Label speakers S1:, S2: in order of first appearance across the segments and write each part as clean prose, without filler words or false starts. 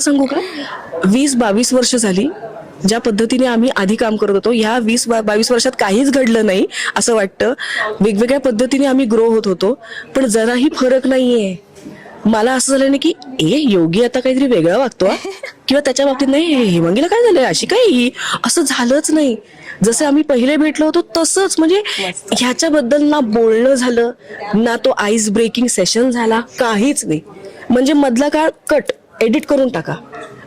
S1: सांगू का, 20-22 वर्ष झाली ज्या पद्धतीने आम्ही आधी काम करत होतो, ह्या 20-22 वर्षात काहीच घडलं नाही असं वाटतं. वेगवेगळ्या पद्धतीने आम्ही ग्रो होत होतो, पण जराही फरक नाहीये. मला असं झालं नाही की योगी आता काहीतरी वेगळा वागतो हा? किंवा त्याच्या बाबतीत नाही हेमांगीला काय झालंय अशी काय ही, असं झालंच नाही. जसे आम्ही पहिले भेटलो होतो तसंच, म्हणजे ह्याच्याबद्दल ना बोलणं झालं ना तो आईस ब्रेकिंग सेशन झाला, काहीच नाही. म्हणजे मधला काळ कट एडिट करून टाका.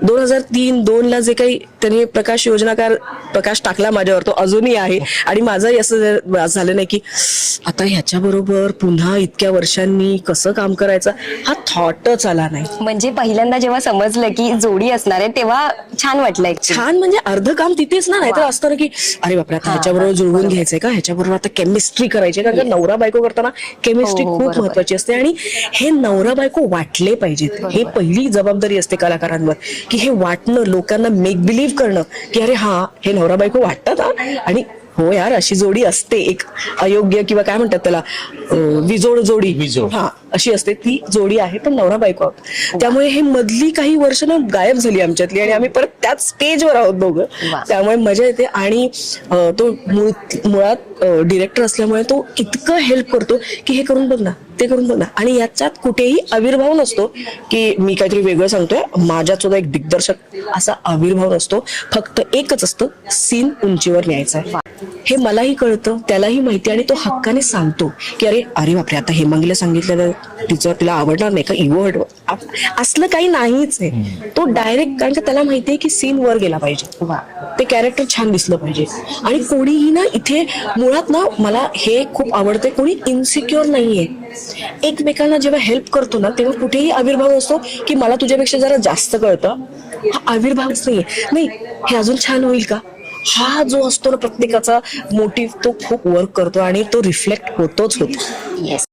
S1: 2003-2 ला जे काही त्यांनी प्रकाश टाकला माझ्यावर, तो अजूनही आहे. आणि माझंही असं झालं नाही की आता ह्याच्याबरोबर पुन्हा इतक्या वर्षांनी कसं काम करायचं, हा थॉटच आला नाही.
S2: म्हणजे पहिल्यांदा जेव्हा समजलं की जोडी असणार आहे तेव्हा छान वाटलं actually.
S1: छान म्हणजे अर्ध काम तिथेच ना. नाहीतर असतं ना की अरे बापरे आता ह्याच्याबरोबर जुळवून घ्यायचंय का, ह्याच्याबरोबर आता केमिस्ट्री करायची, कारण का नवरा बायको करताना केमिस्ट्री खूप महत्वाची असते. आणि हे नवरा बायको वाटले पाहिजेत, हे पहिली जबाबदारी असते कलाकारांवर, की हे वाटणं, लोकांना मेक बिलीव्ह करणं की अरे हा हे नवरा बायको वाटतात हा. आणि हो यार, अशी जोडी असते, एक अयोग्य किंवा काय म्हणतात त्याला, विजोड जोडी, हा अशी असते, ती जोडी आहे, पण नवरा बायको आहोत. त्यामुळे हे मधली काही वर्ष ना गायब झाली आमच्यातली, आणि आम्ही परत त्याच स्टेजवर आहोत दोघं. त्यामुळे मजा येते. आणि तो मुळात डिरेक्टर असल्यामुळे तो इतकं हेल्प करतो की हे करून बघ ना, ते करून बघ ना. आणि याच्यात कुठेही आविर्भाव नसतो की मी काहीतरी वेगळं सांगतोय, माझ्यात सुद्धा एक दिग्दर्शक असा आविर्भाव नसतो. फक्त एकच असतं, सीन उंचीवर न्यायचा आहे. हे मलाही कळतं, त्यालाही माहिती, आणि तो हक्काने सांगतो की अरे अरे बापरे आता हेमांगीला सांगितलं तिला आवडणार नाही का, इगो हट असलं काही नाहीच आहे. तो डायरेक्ट, कारण का त्याला माहितीये की सीन वर गेला पाहिजे, ते कॅरेक्टर छान दिसलं पाहिजे. आणि कोणीही ना इथे मुळात ना, मला हे खूप आवडते, कोणी इन्सिक्युअर नाहीये. एकमेकांना जेव्हा हेल्प करतो ना, तेव्हा कुठेही आविर्भाव असतो की मला तुझ्यापेक्षा जरा जास्त कळतं, हा आविर्भावच नाहीये. नाही हे अजून छान होईल का, हा जो असतो ना प्रत्येकाचा मोटिव्ह, तो खूप वर्क करतो आणि तो रिफ्लेक्ट होतोच होतो.
S2: येस.